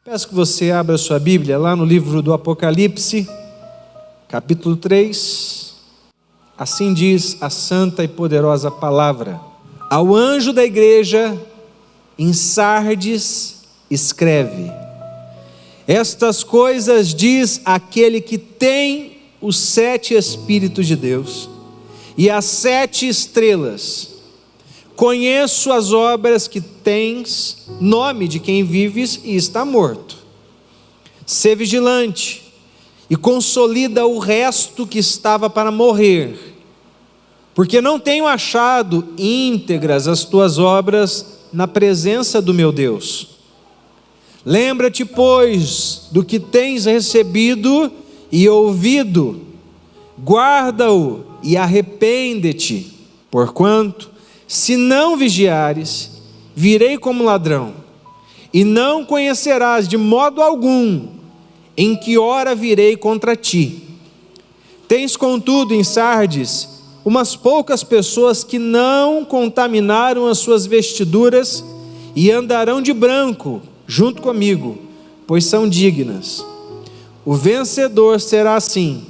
Peço que você abra sua Bíblia lá no livro do Apocalipse, capítulo 3. Assim diz a santa e poderosa palavra. Ao anjo da igreja em Sardes escreve: estas coisas diz aquele que tem os 7 Espíritos de Deus e as 7 estrelas. Conheço as obras que tens, nome de quem vives e está morto. Sê vigilante e consolida o resto que estava para morrer, porque não tenho achado íntegras as tuas obras na presença do meu Deus. Lembra-te, pois, do que tens recebido e ouvido, guarda-o e arrepende-te, porquanto, se não vigiares, virei como ladrão, e não conhecerás de modo algum em que hora virei contra ti. Tens, contudo, em Sardes, umas poucas pessoas que não contaminaram as suas vestiduras e andarão de branco junto comigo, pois são dignas. O vencedor será assim,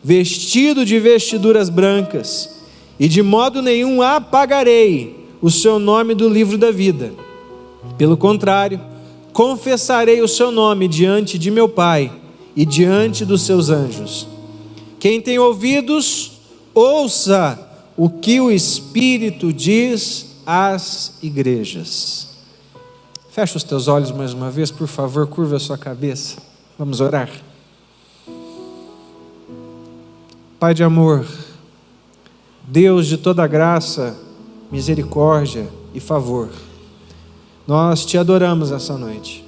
vestido de vestiduras brancas, e de modo nenhum apagarei o seu nome do livro da vida. Pelo contrário, confessarei o seu nome diante de meu Pai e diante dos seus anjos. Quem tem ouvidos, ouça o que o Espírito diz às igrejas. Fecha os teus olhos mais uma vez, por favor, curva a sua cabeça. Vamos orar. Pai de amor, Deus de toda graça, misericórdia e favor, nós te adoramos essa noite,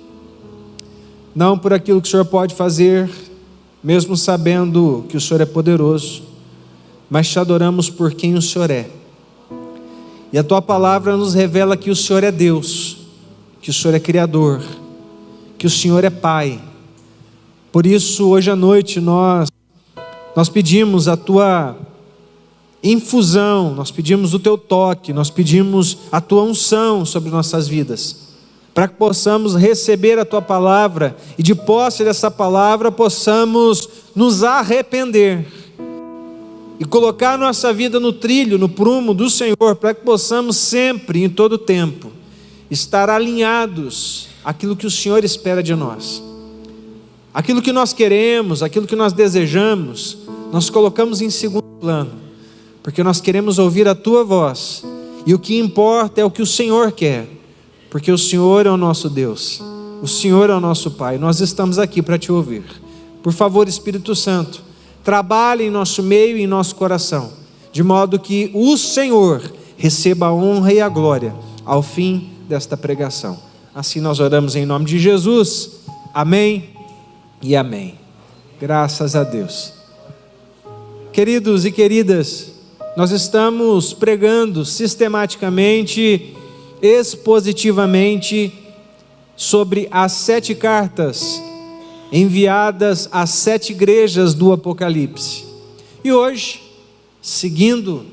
não por aquilo que o Senhor pode fazer, mesmo sabendo que o Senhor é poderoso, mas te adoramos por quem o Senhor é, e a tua palavra nos revela que o Senhor é Deus, que o Senhor é Criador, que o Senhor é Pai. Por isso hoje à noite nós pedimos a tua infusão, nós pedimos o teu toque, nós pedimos a tua unção sobre nossas vidas, para que possamos receber a tua palavra e de posse dessa palavra possamos nos arrepender e colocar nossa vida no trilho, no prumo do Senhor, para que possamos sempre, em todo tempo, estar alinhados àquilo que o Senhor espera de nós. Aquilo que nós queremos, aquilo que nós desejamos, nós colocamos em segundo plano, porque nós queremos ouvir a tua voz, e o que importa é o que o Senhor quer, porque o Senhor é o nosso Deus, o Senhor é o nosso Pai, nós estamos aqui para te ouvir. Por favor, Espírito Santo, trabalhe em nosso meio e em nosso coração, de modo que o Senhor receba a honra e a glória ao fim desta pregação. Assim nós oramos em nome de Jesus, amém e amém. Graças a Deus. Queridos e queridas, nós estamos pregando sistematicamente, expositivamente, sobre as 7 cartas enviadas às 7 igrejas do Apocalipse. E hoje, seguindo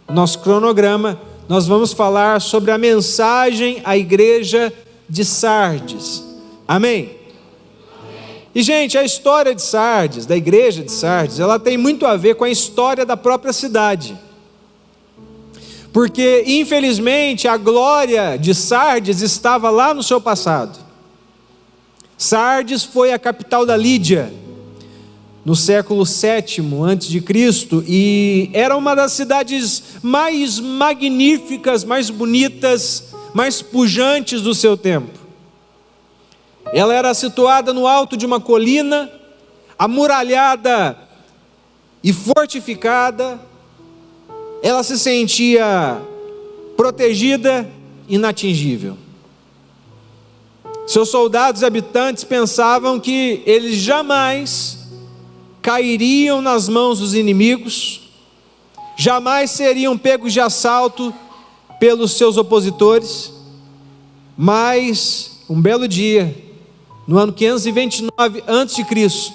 nosso cronograma, nós vamos falar sobre a mensagem à igreja de Sardes. Amém? E gente, a história de Sardes, da igreja de Sardes, ela tem muito a ver com a história da própria cidade. Porque, infelizmente, a glória de Sardes estava lá no seu passado. Sardes foi a capital da Lídia, no século VII a.C., e era uma das cidades mais magníficas, mais bonitas, mais pujantes do seu tempo. Ela era situada no alto de uma colina, amuralhada e fortificada. Ela se sentia protegida, inatingível. Seus soldados e habitantes pensavam que eles jamais cairiam nas mãos dos inimigos, jamais seriam pegos de assalto pelos seus opositores. Mas, um belo dia, no ano 529 a.C.,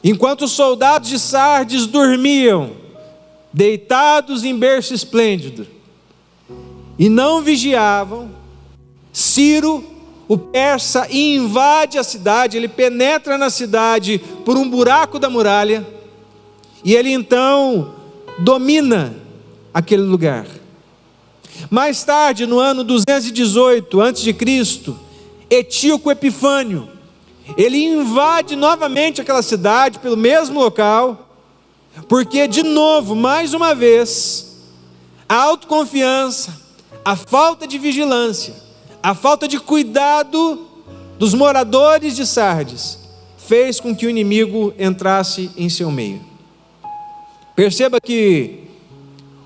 enquanto os soldados de Sardes dormiam, deitados em berço esplêndido, e não vigiavam, Ciro, o persa invade a cidade, ele penetra na cidade por um buraco da muralha, e ele então domina aquele lugar. Mais tarde, no ano 218 a.C., Etíoco Epifânio, ele invade novamente aquela cidade pelo mesmo local, porque de novo, mais uma vez, a autoconfiança, a falta de vigilância, a falta de cuidado dos moradores de Sardes, fez com que o inimigo entrasse em seu meio. Perceba que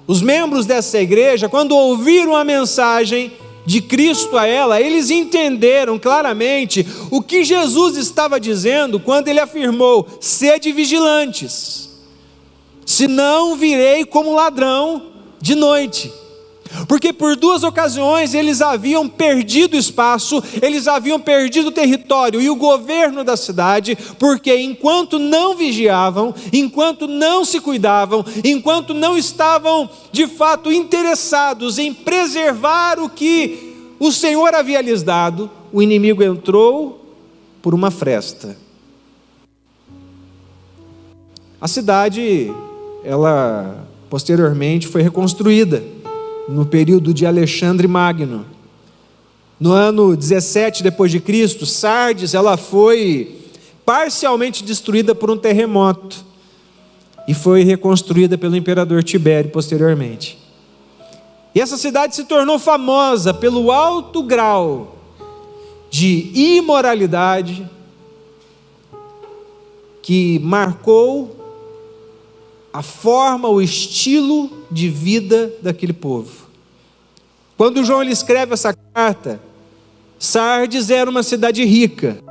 os membros dessa igreja, quando ouviram a mensagem de Cristo a ela, eles entenderam claramente o que Jesus estava dizendo quando ele afirmou: sede vigilantes, senão virei como ladrão de noite. Porque por duas ocasiões eles haviam perdido espaço, eles haviam perdido território e o governo da cidade, porque enquanto não vigiavam, enquanto não se cuidavam, enquanto não estavam de fato interessados em preservar o que o Senhor havia lhes dado, o inimigo entrou por uma fresta. A cidade, ela posteriormente foi reconstruída no período de Alexandre Magno. No ano 17 depois de Cristo, Sardes, ela foi parcialmente destruída por um terremoto e foi reconstruída pelo imperador Tibério posteriormente. E essa cidade se tornou famosa pelo alto grau de imoralidade que marcou a forma, o estilo de vida daquele povo. Quando João ele escreve essa carta, Sardes era uma cidade rica,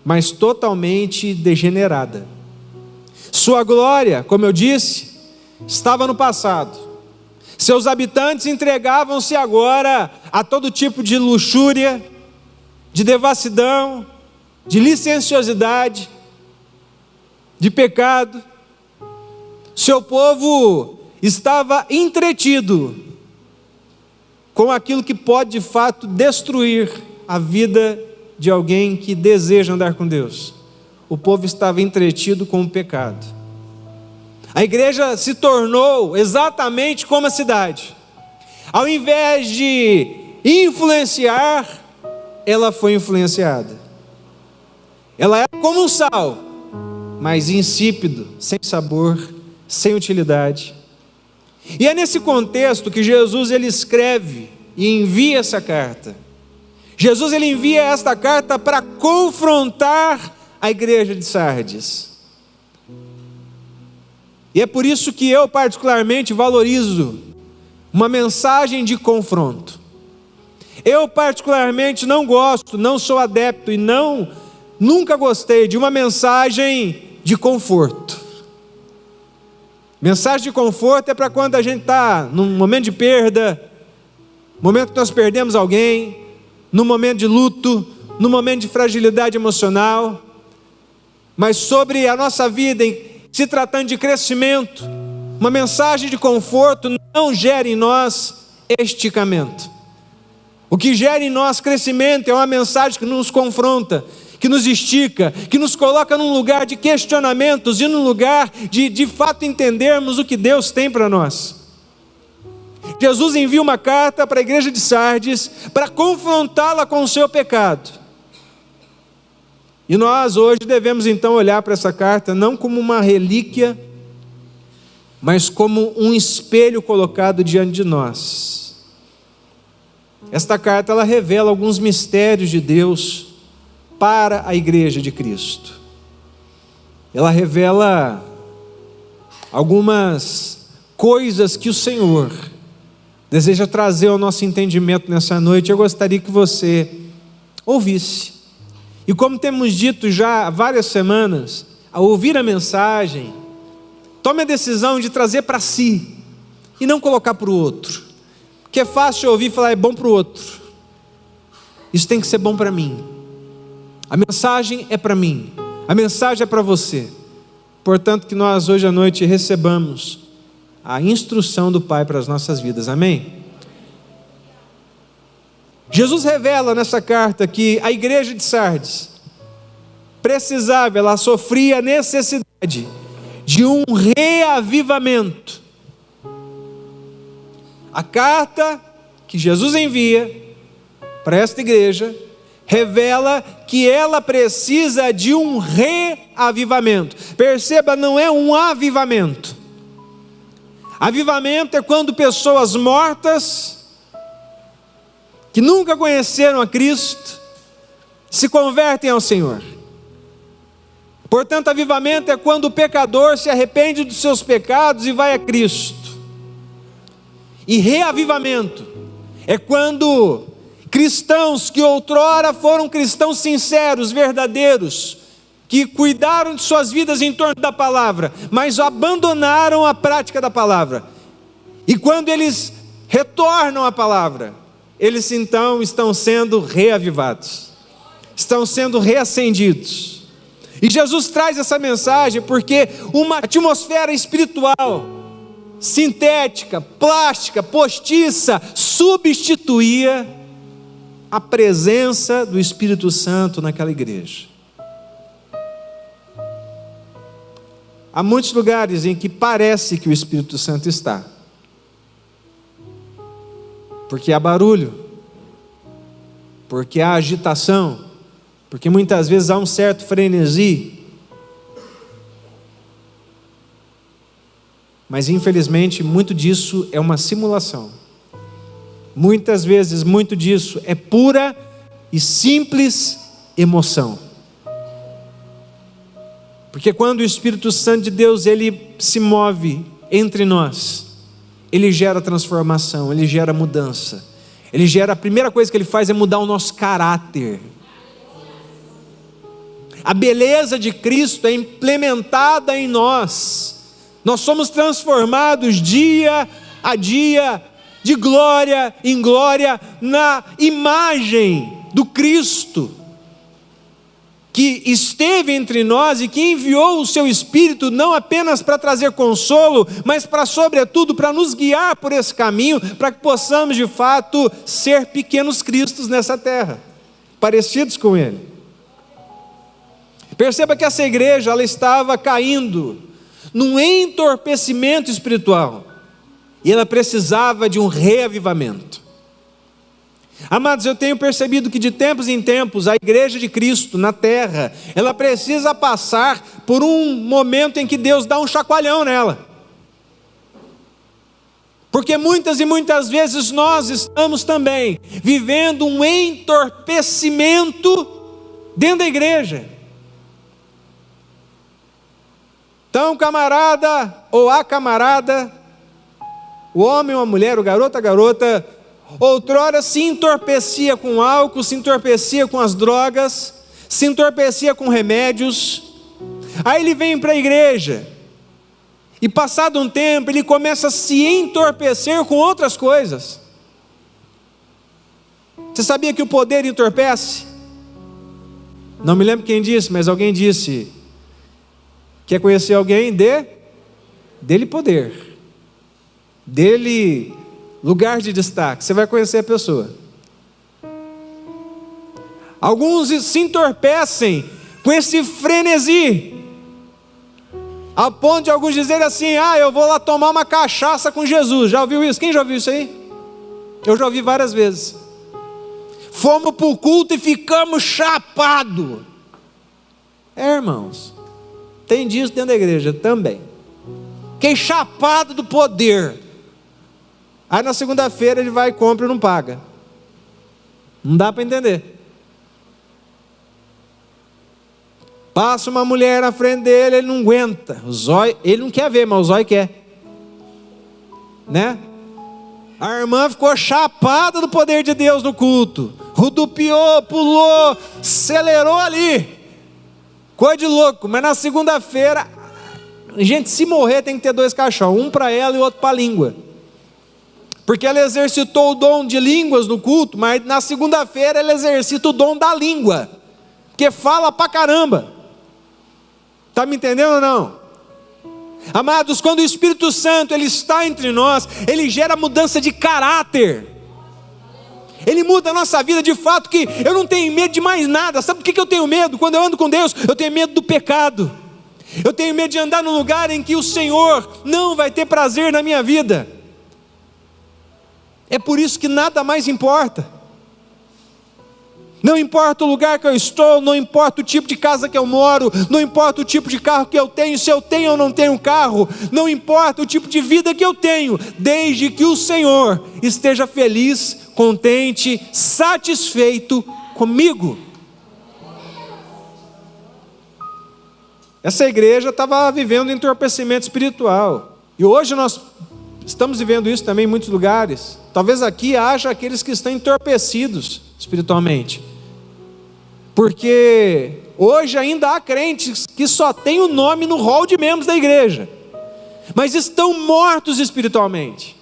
mas totalmente degenerada. Sua glória, como eu disse, estava no passado. Seus habitantes entregavam-se agora a todo tipo de luxúria, de devassidão, de licenciosidade, de pecado. Seu povo estava entretido com aquilo que pode de fato destruir a vida de alguém que deseja andar com Deus. O povo estava entretido com o pecado. A igreja se tornou exatamente como a cidade. Ao invés de influenciar, ela foi influenciada. Ela era como um sal, mas insípido, sem sabor, sem utilidade. E é nesse contexto que Jesus ele escreve e envia essa carta. Jesus ele envia esta carta para confrontar a igreja de Sardes. E é por isso que eu particularmente valorizo uma mensagem de confronto. Eu particularmente não gosto, não sou adepto e nunca gostei de uma mensagem de conforto. Mensagem de conforto é para quando a gente está num momento de perda, momento que nós perdemos alguém, num momento de luto, num momento de fragilidade emocional. Mas sobre a nossa vida, se tratando de crescimento, uma mensagem de conforto não gera em nós esticamento. O que gera em nós crescimento é uma mensagem que nos confronta, que nos estica, que nos coloca num lugar de questionamentos e num lugar de fato entendermos o que Deus tem para nós. Jesus envia uma carta para a igreja de Sardes para confrontá-la com o seu pecado. E nós hoje devemos então olhar para essa carta não como uma relíquia, mas como um espelho colocado diante de nós. Esta carta ela revela alguns mistérios de Deus para a igreja de Cristo. Ela revela algumas coisas que o Senhor deseja trazer ao nosso entendimento nessa noite. Eu gostaria que você ouvisse. E como temos dito já há várias semanas, ao ouvir a mensagem, tome a decisão de trazer para si e não colocar para o outro. Porque é fácil ouvir e falar, é bom para o outro. Isso tem que ser bom para mim. A mensagem é para mim, a mensagem é para você. Portanto, que nós hoje à noite recebamos a instrução do Pai para as nossas vidas, amém? Jesus revela nessa carta que a igreja de Sardes precisava, ela sofria a necessidade de um reavivamento. A carta que Jesus envia para esta igreja revela que ela precisa de um reavivamento. Perceba, não é um avivamento. Avivamento é quando pessoas mortas, que nunca conheceram a Cristo, se convertem ao Senhor. Portanto, avivamento é quando o pecador se arrepende dos seus pecados e vai a Cristo. E reavivamento é quando cristãos que outrora foram cristãos sinceros, verdadeiros, que cuidaram de suas vidas em torno da palavra, mas abandonaram a prática da palavra. E quando eles retornam à palavra, eles então estão sendo reavivados, estão sendo reacendidos. E Jesus traz essa mensagem porque uma atmosfera espiritual, sintética, plástica, postiça, substituía a presença do Espírito Santo naquela igreja. Há muitos lugares em que parece que o Espírito Santo está, porque há barulho, porque há agitação, porque muitas vezes há um certo frenesi, mas infelizmente muito disso é uma simulação. Muitas vezes muito disso é pura e simples emoção. Porque quando o Espírito Santo de Deus ele se move entre nós, ele gera transformação, ele gera mudança, ele gera, a primeira coisa que ele faz é mudar o nosso caráter. A beleza de Cristo é implementada em nós, nós somos transformados dia a dia, de glória em glória, na imagem do Cristo, que esteve entre nós e que enviou o seu Espírito, não apenas para trazer consolo, mas para, sobretudo, para nos guiar por esse caminho, para que possamos, de fato, ser pequenos cristos nessa terra, parecidos com Ele. Perceba que essa igreja, ela estava caindo num entorpecimento espiritual, e ela precisava de um reavivamento. Amados, eu tenho percebido que de tempos em tempos, a igreja de Cristo na terra, ela precisa passar por um momento em que Deus dá um chacoalhão nela. Porque muitas e muitas vezes nós estamos também vivendo um entorpecimento dentro da igreja. Então, camarada ou a camarada, o homem ou a mulher, o garoto, a garota, outrora se entorpecia com álcool, se entorpecia com as drogas, se entorpecia com remédios. Aí ele vem para a igreja e passado um tempo ele começa a se entorpecer com outras coisas. Você sabia que o poder entorpece? Não me lembro quem disse, mas alguém disse: quer conhecer alguém? Dê-lhe poder, dê-lhe lugar de destaque, você vai conhecer a pessoa. Alguns se entorpecem com esse frenesi, a ponto de alguns dizerem assim: eu vou lá tomar uma cachaça com Jesus. Já ouviu isso? Quem já ouviu isso aí? Eu já ouvi várias vezes. Fomos para o culto e ficamos chapados. Irmãos, tem disso dentro da igreja também. Fiquei chapado do poder. Aí na segunda-feira ele vai e compra e não paga. Não dá para entender. Passa uma mulher na frente dele, ele não aguenta. Ele não quer ver, mas o zóio quer. Né? A irmã ficou chapada do poder de Deus no culto. Rodopiou, pulou, acelerou ali. Coisa de louco. Mas na segunda-feira, gente, se morrer tem que ter 2 caixões. Um para ela e outro para a língua. Porque ela exercitou o dom de línguas no culto, mas na segunda-feira ela exercita o dom da língua, porque fala pra caramba. Está me entendendo ou não? Amados, quando o Espírito Santo ele está entre nós, ele gera mudança de caráter. Ele muda a nossa vida de fato, que eu não tenho medo de mais nada. Sabe por que eu tenho medo? Quando eu ando com Deus, eu tenho medo do pecado. Eu tenho medo de andar num lugar em que o Senhor não vai ter prazer na minha vida. É por isso que nada mais importa. Não importa o lugar que eu estou, não importa o tipo de casa que eu moro, não importa o tipo de carro que eu tenho, se eu tenho ou não tenho carro, não importa o tipo de vida que eu tenho, desde que o Senhor esteja feliz, contente, satisfeito comigo. Essa igreja estava vivendo um entorpecimento espiritual, e hoje nós estamos vivendo isso também em muitos lugares. Talvez aqui haja aqueles que estão entorpecidos espiritualmente, porque hoje ainda há crentes que só têm o nome no rol de membros da igreja, mas estão mortos espiritualmente,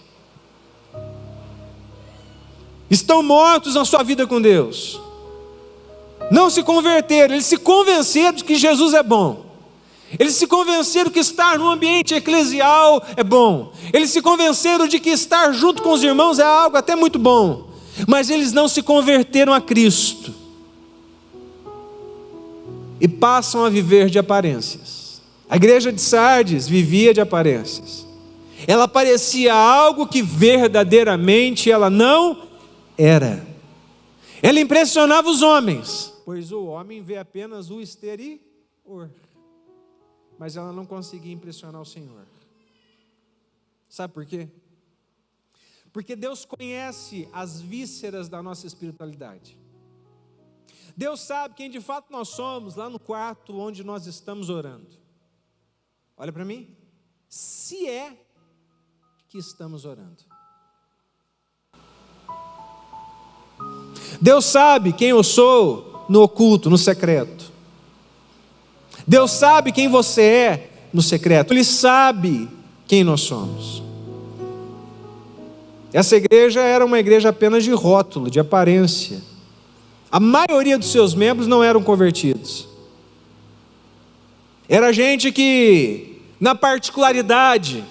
estão mortos na sua vida com Deus, não se converteram, eles se convenceram de que Jesus é bom, eles se convenceram que estar no ambiente eclesial é bom, eles se convenceram de que estar junto com os irmãos é algo até muito bom, mas eles não se converteram a Cristo, e passam a viver de aparências. A igreja de Sardes vivia de aparências, ela parecia algo que verdadeiramente ela não era. Ela impressionava os homens, pois o homem vê apenas o exterior, mas ela não conseguia impressionar o Senhor. Sabe por quê? Porque Deus conhece as vísceras da nossa espiritualidade. Deus sabe quem de fato nós somos lá no quarto onde nós estamos orando. Olha para mim, se é que estamos orando. Deus sabe quem eu sou no oculto, no secreto. Deus sabe quem você é no secreto. Ele sabe quem nós somos. Essa igreja era uma igreja apenas de rótulo, de aparência. A maioria dos seus membros não eram convertidos. Era gente que, na particularidade,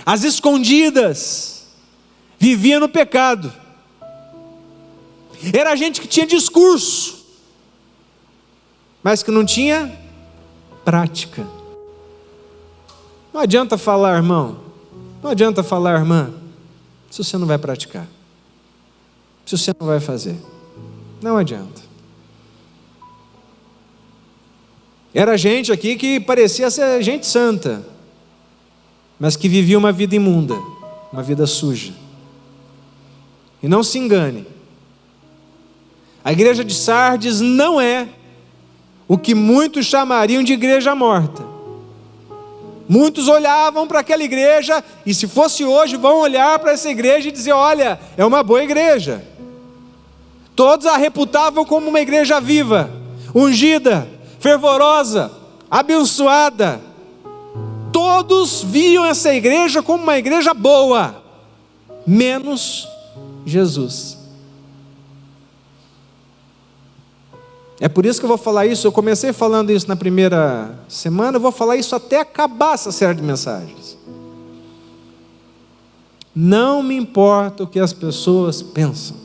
às escondidas, vivia no pecado. Era gente que tinha discurso, mas que não tinha prática. Não adianta falar, irmão, não adianta falar, irmã, se você não vai praticar, se você não vai fazer. Não adianta. Era gente aqui que parecia ser gente santa, mas que vivia uma vida imunda, uma vida suja. E não se engane, a igreja de Sardes não é o que muitos chamariam de igreja morta. Muitos olhavam para aquela igreja, e se fosse hoje, vão olhar para essa igreja e dizer: olha, é uma boa igreja. Todos a reputavam como uma igreja viva, ungida, fervorosa, abençoada. Todos viam essa igreja como uma igreja boa, menos Jesus. É por isso que eu vou falar isso. Eu comecei falando isso na primeira semana, eu vou falar isso até acabar essa série de mensagens. Não me importa o que as pessoas pensam,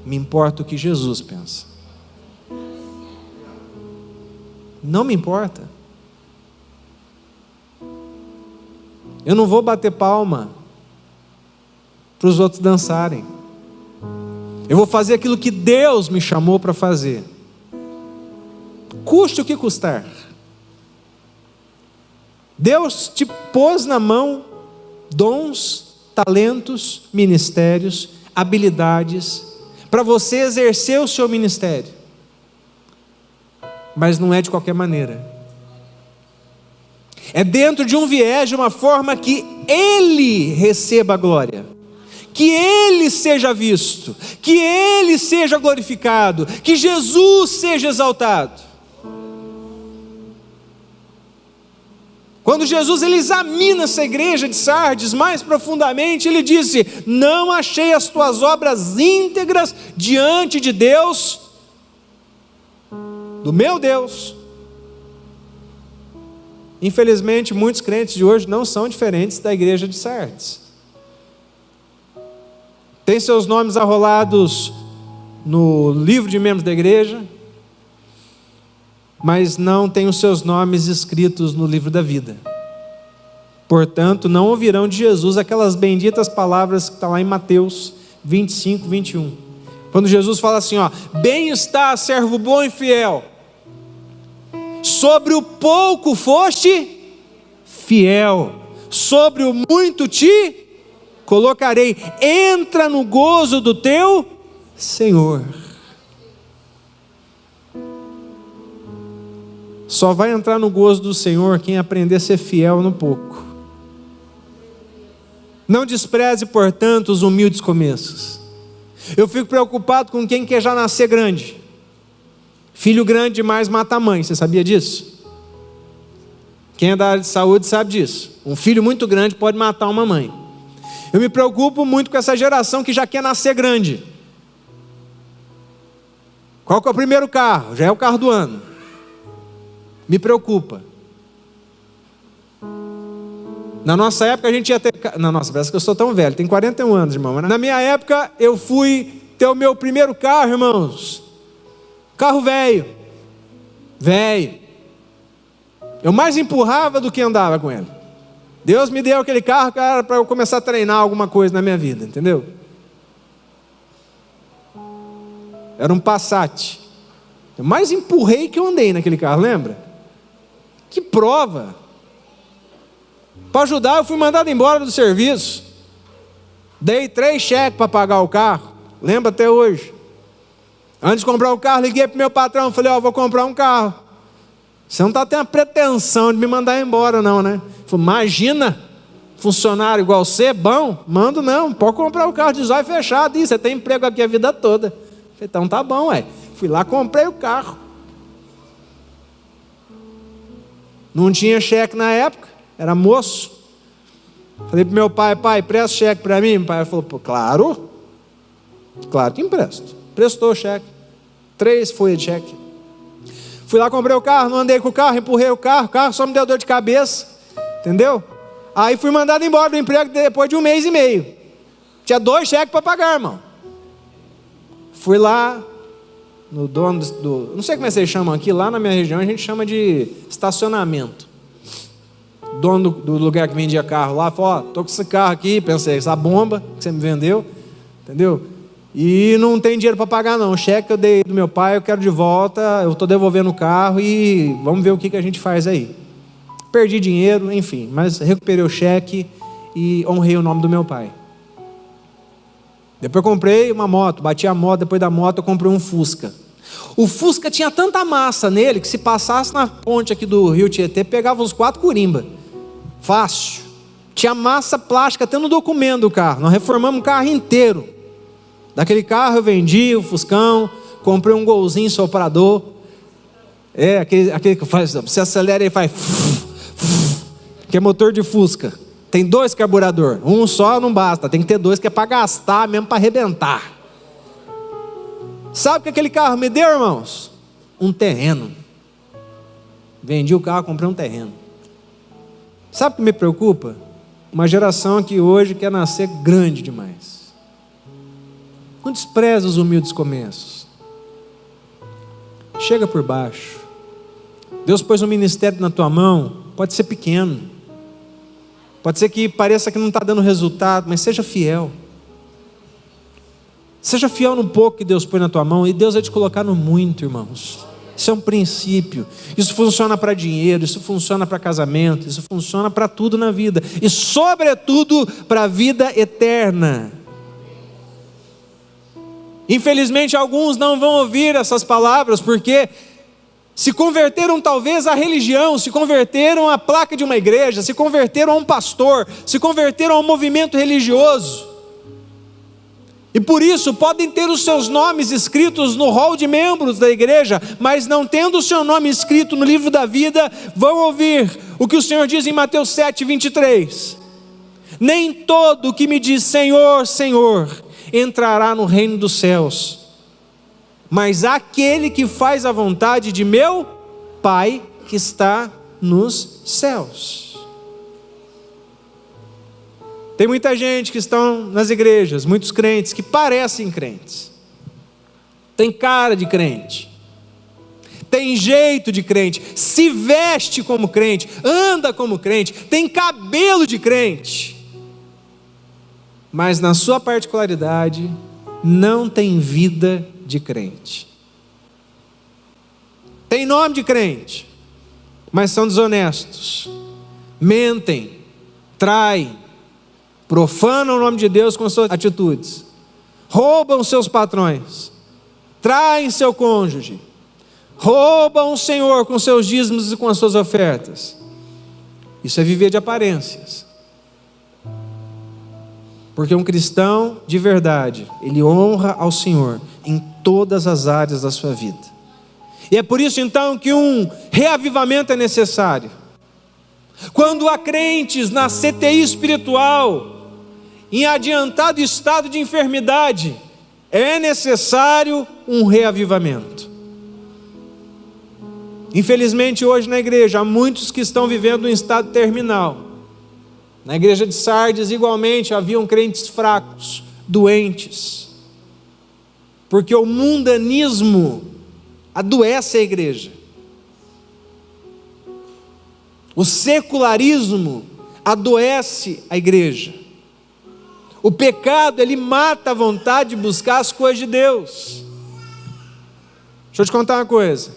me importa o que Jesus pensa. Não me importa. Eu não vou bater palma para os outros dançarem. Eu vou fazer aquilo que Deus me chamou para fazer, custe o que custar. Deus te pôs na mão dons, talentos, ministérios, habilidades, para você exercer o seu ministério, mas não é de qualquer maneira. É dentro de um viés, de uma forma que Ele receba a glória, que Ele seja visto, que Ele seja glorificado, que Jesus seja exaltado. Quando Jesus ele examina essa igreja de Sardes mais profundamente, ele disse: não achei as tuas obras íntegras diante de Deus, do meu Deus. Infelizmente, muitos crentes de hoje não são diferentes da igreja de Sardes. tem seus nomes arrolados no livro de membros da igreja, mas não tem os seus nomes escritos no livro da vida. Portanto, não ouvirão de Jesus aquelas benditas palavras que estão lá em Mateus 25, 21. Quando Jesus fala assim, bem está, servo bom e fiel, sobre o pouco foste fiel, sobre o muito te colocarei, entra no gozo do teu Senhor. Só vai entrar no gozo do Senhor quem aprender a ser fiel no pouco. Não despreze, portanto, os humildes começos. Eu fico preocupado com quem quer já nascer grande. Filho grande demais mata a mãe, você sabia disso? Quem é da área de saúde sabe disso. Um filho muito grande pode matar uma mãe. Eu me preocupo muito com essa geração que já quer nascer grande. Qual que é o primeiro carro? Já é o carro do ano. Me preocupa. Na nossa época a gente ia ter... parece que eu sou tão velho, tem 41 anos, irmão. Na minha época eu fui ter o meu primeiro carro, irmãos. Carro velho. Eu mais empurrava do que andava com ele. Deus me deu aquele carro, cara, para eu começar a treinar alguma coisa na minha vida, entendeu? Era um Passat. Eu mais empurrei que eu andei naquele carro, lembra? Que prova! Para ajudar, eu fui mandado embora do serviço. Dei 3 cheques para pagar o carro. Lembro até hoje. Antes de comprar o carro, liguei para o meu patrão. Falei, vou comprar um carro. Você não está tendo a pretensão de me mandar embora não, né? Falei, imagina, funcionário igual você, bom? Mando não, pode comprar o carro de zóio fechado. E você tem emprego aqui a vida toda. Falei, então tá bom, Fui lá, comprei o carro. Não tinha cheque na época, era moço. Falei para meu pai, presta cheque para mim? Meu pai falou, claro que empresto. Prestou o cheque, 3 folhas de cheque. Fui lá, comprei o carro, não andei com o carro, empurrei o carro só me deu dor de cabeça, entendeu? Aí fui mandado embora do emprego depois de 1 mês e meio. Tinha 2 cheques para pagar, irmão. Fui lá no dono não sei como é que vocês chamam aqui, lá na minha região a gente chama de estacionamento. Dono do lugar que vendia carro lá, falou, tô com esse carro aqui, pensei, essa bomba que você me vendeu, entendeu? E não tem dinheiro para pagar não, o cheque que eu dei do meu pai eu quero de volta, eu estou devolvendo o carro e vamos ver o que a gente faz aí. Perdi dinheiro, enfim, mas recuperei o cheque e honrei o nome do meu pai. Depois eu comprei uma moto, bati a moto, depois da moto eu comprei um Fusca. O Fusca tinha tanta massa nele que se passasse na ponte aqui do Rio Tietê, pegava uns 4 curimba. Fácil. Tinha massa plástica até no documento do carro. Nós reformamos o carro inteiro. Daquele carro eu vendi o Fuscão, comprei um golzinho soprador. Aquele que faz, você acelera e faz, que é motor de Fusca. Tem 2 carburador, um só não basta, tem que ter 2 que é para gastar mesmo, para arrebentar. Sabe o que aquele carro me deu, irmãos? Um terreno. Vendi o carro, comprei um terreno. Sabe o que me preocupa? Uma geração que hoje quer nascer grande demais. Não despreza os humildes começos. Chega por baixo. Deus pôs um ministério na tua mão, pode ser pequeno. Pode ser que pareça que não está dando resultado, mas seja fiel. Seja fiel no pouco que Deus põe na tua mão, e Deus vai te colocar no muito, irmãos. Isso é um princípio. Isso funciona para dinheiro, isso funciona para casamento, isso funciona para tudo na vida. E sobretudo para a vida eterna. Infelizmente alguns não vão ouvir essas palavras, porque se converteram talvez à religião, se converteram à placa de uma igreja, se converteram a um pastor, se converteram a um movimento religioso. E por isso podem ter os seus nomes escritos no rol de membros da igreja, mas não tendo o seu nome escrito no livro da vida, vão ouvir o que o Senhor diz em Mateus 7, 23. Nem todo que me diz Senhor, Senhor, entrará no reino dos céus, mas aquele que faz a vontade de meu Pai que está nos céus. Tem muita gente que estão nas igrejas, muitos crentes que parecem crentes, tem cara de crente, tem jeito de crente, se veste como crente, anda como crente, tem cabelo de crente, mas na sua particularidade não tem vida de crente. Tem nome de crente, mas são desonestos, mentem, traem, profanam o nome de Deus com suas atitudes, roubam seus patrões, traem seu cônjuge, roubam o Senhor com seus dízimos e com as suas ofertas. Isso é viver de aparências. Porque um cristão de verdade, ele honra ao Senhor em todas as áreas da sua vida. E é por isso então que um reavivamento é necessário. Quando há crentes na CTI espiritual, em adiantado estado de enfermidade, é necessário um reavivamento. Infelizmente hoje na igreja há muitos que estão vivendo em estado terminal. Na igreja de Sardes igualmente haviam crentes fracos, doentes, porque o mundanismo adoece a igreja, o secularismo adoece a igreja, o pecado ele mata a vontade de buscar as coisas de Deus. Deixa eu te contar uma coisa,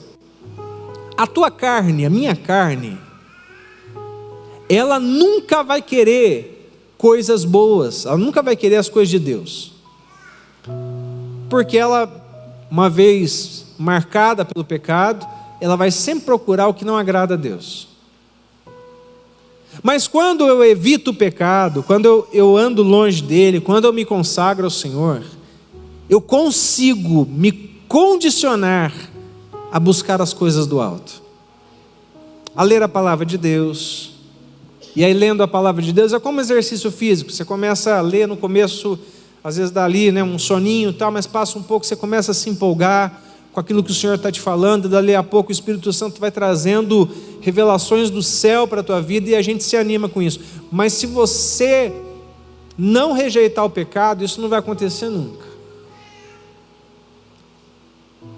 a tua carne, a minha carne, ela nunca vai querer coisas boas, ela nunca vai querer as coisas de Deus, porque ela, uma vez marcada pelo pecado, ela vai sempre procurar o que não agrada a Deus. Mas quando eu evito o pecado, quando eu ando longe dele, quando eu me consagro ao Senhor, eu consigo me condicionar a buscar as coisas do alto, a ler a palavra de Deus. E aí lendo a palavra de Deus é como exercício físico, você começa a ler no começo, às vezes dá ali, um soninho e tal, mas passa um pouco, você começa a se empolgar com aquilo que o Senhor está te falando, dali a pouco o Espírito Santo vai trazendo revelações do céu para a tua vida e a gente se anima com isso. Mas se você não rejeitar o pecado, isso não vai acontecer nunca.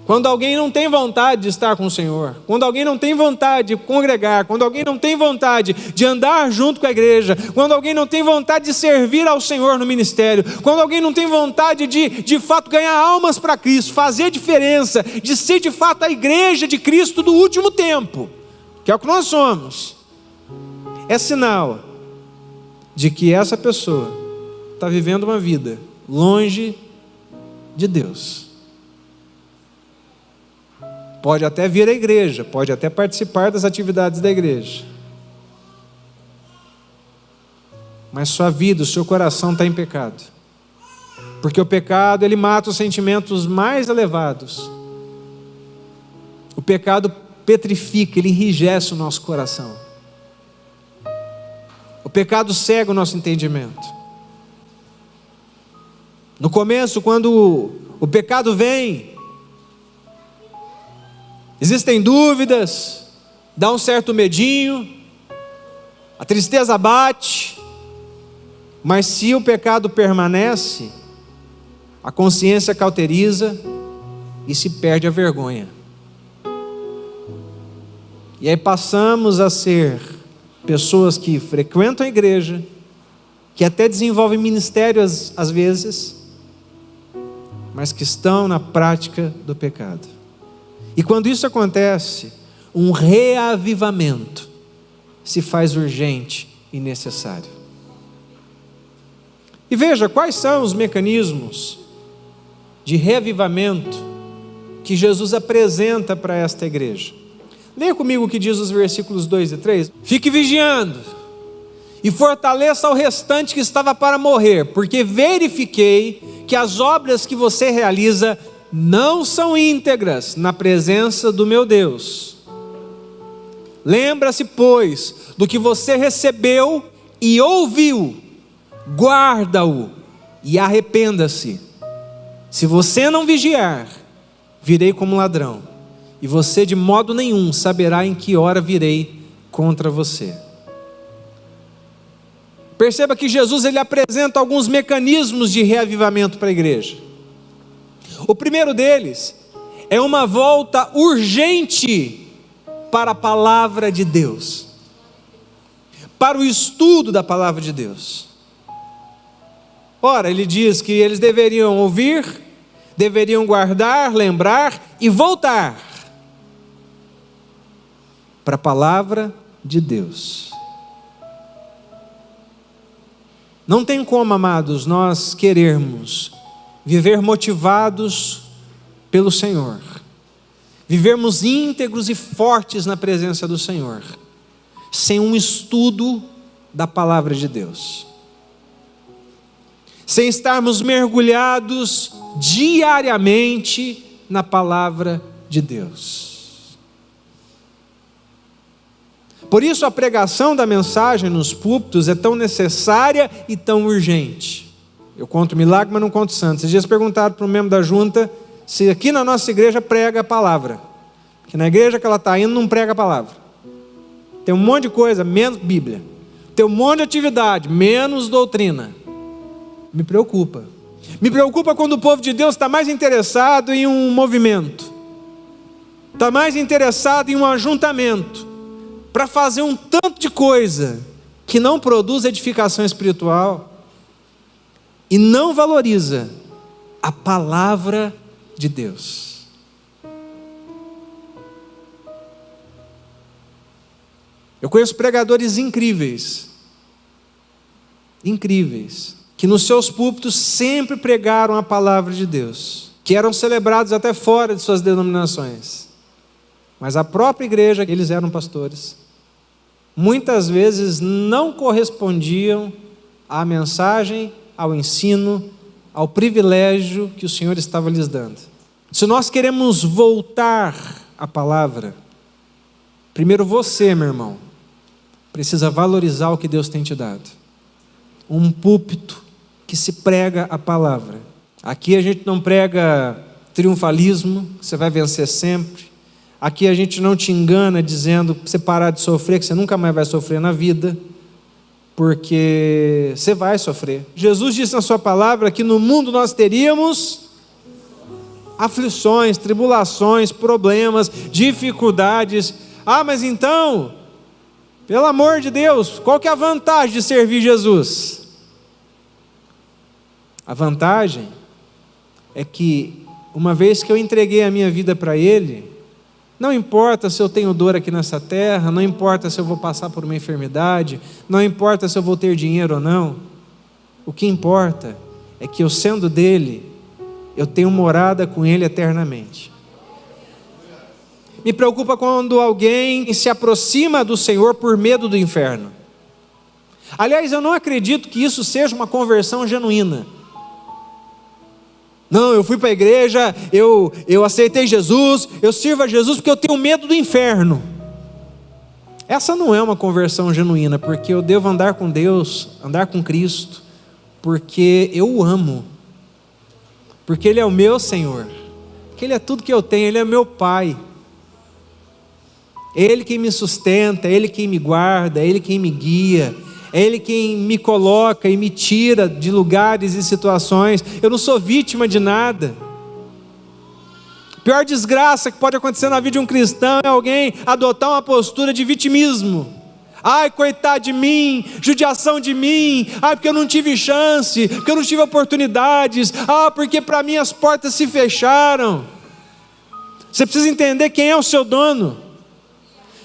Quando alguém não tem vontade de estar com o Senhor, quando alguém não tem vontade de congregar, quando alguém não tem vontade de andar junto com a igreja, quando alguém não tem vontade de servir ao Senhor no ministério, quando alguém não tem vontade de fato ganhar almas para Cristo, fazer diferença, de ser de fato a igreja de Cristo do último tempo, que é o que nós somos, é sinal de que essa pessoa está vivendo uma vida longe de Deus. Pode até vir à igreja, pode até participar das atividades da igreja, mas sua vida, o seu coração está em pecado, porque o pecado ele mata os sentimentos mais elevados. O pecado petrifica, ele enrijece o nosso coração. O pecado cega o nosso entendimento. No começo, quando o pecado vem, existem dúvidas, dá um certo medinho, a tristeza bate, mas se o pecado permanece, a consciência cauteriza e se perde a vergonha. E aí passamos a ser pessoas que frequentam a igreja, que até desenvolvem ministérios às vezes, mas que estão na prática do pecado. E quando isso acontece, um reavivamento se faz urgente e necessário. E veja quais são os mecanismos de reavivamento que Jesus apresenta para esta igreja. Leia comigo o que diz os versículos 2 e 3. Fique vigiando e fortaleça o restante que estava para morrer, porque verifiquei que as obras que você realiza não são íntegras na presença do meu Deus. Lembra-se, pois, do que você recebeu e ouviu, guarda-o e arrependa-se. Se você não vigiar, virei como ladrão, e você de modo nenhum saberá em que hora virei contra você. Perceba que Jesus ele apresenta alguns mecanismos de reavivamento para a igreja. O primeiro deles é uma volta urgente para a palavra de Deus, para o estudo da palavra de Deus. Ora, ele diz que eles deveriam ouvir, deveriam guardar, lembrar e voltar para a palavra de Deus. Não tem como, amados, nós querermos viver motivados pelo Senhor, vivermos íntegros e fortes na presença do Senhor, sem um estudo da palavra de Deus, sem estarmos mergulhados diariamente na palavra de Deus. Por isso a pregação da mensagem nos púlpitos é tão necessária e tão urgente. Eu conto milagre, mas não conto santo. Esses dias perguntaram para um membro da junta se aqui na nossa igreja prega a palavra, que na igreja que ela está indo não prega a palavra. Tem um monte de coisa, menos Bíblia. Tem um monte de atividade, menos doutrina. Me preocupa. Me preocupa quando o povo de Deus está mais interessado em um movimento, está mais interessado em um ajuntamento, para fazer um tanto de coisa que não produz edificação espiritual e não valoriza a palavra de Deus. Eu conheço pregadores incríveis, que nos seus púlpitos sempre pregaram a palavra de Deus, que eram celebrados até fora de suas denominações, mas a própria igreja, eles eram pastores, muitas vezes não correspondiam à mensagem, ao ensino, ao privilégio que o Senhor estava lhes dando. Se nós queremos voltar à palavra, primeiro você, meu irmão, precisa valorizar o que Deus tem te dado. Um púlpito que se prega a palavra. Aqui a gente não prega triunfalismo, você vai vencer sempre. Aqui a gente não te engana dizendo para você parar de sofrer, que você nunca mais vai sofrer na vida, porque você vai sofrer. Jesus disse na sua palavra que no mundo nós teríamos aflições, tribulações, problemas, dificuldades. Ah, mas então, pelo amor de Deus, qual que é a vantagem de servir Jesus? A vantagem é que, uma vez que eu entreguei a minha vida para Ele, não importa se eu tenho dor aqui nessa terra, não importa se eu vou passar por uma enfermidade, não importa se eu vou ter dinheiro ou não, o que importa é que eu, sendo dele, eu tenho morada com Ele eternamente. Me preocupa quando alguém se aproxima do Senhor por medo do inferno. Aliás, eu não acredito que isso seja uma conversão genuína. Não, eu fui para a igreja, eu aceitei Jesus, eu sirvo a Jesus porque eu tenho medo do inferno. Essa não é uma conversão genuína, porque eu devo andar com Deus, andar com Cristo, porque eu o amo, porque Ele é o meu Senhor, porque Ele é tudo que eu tenho, Ele é meu Pai. É Ele quem me sustenta, é Ele quem me guarda, é Ele quem me guia, é Ele quem me coloca e me tira de lugares e situações. Eu não sou vítima de nada. A pior desgraça que pode acontecer na vida de um cristão é alguém adotar uma postura de vitimismo. Ai, coitado de mim, judiação de mim, ai, porque eu não tive chance, porque eu não tive oportunidades, porque para mim as portas se fecharam. Você precisa entender quem é o seu dono.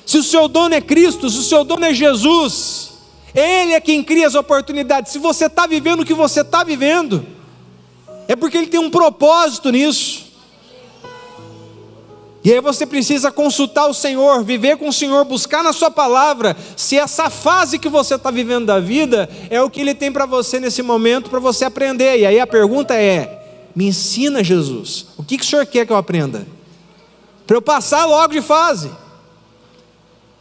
Se o seu dono é Cristo, se o seu dono é Jesus, Ele é quem cria as oportunidades. Se você está vivendo o que você está vivendo, é porque Ele tem um propósito nisso. E aí você precisa consultar o Senhor, viver com o Senhor, buscar na sua palavra, se essa fase que você está vivendo da vida, é o que Ele tem para você nesse momento, para você aprender. E aí a pergunta é, me ensina, Jesus, o que o Senhor quer que eu aprenda? Para eu passar logo de fase.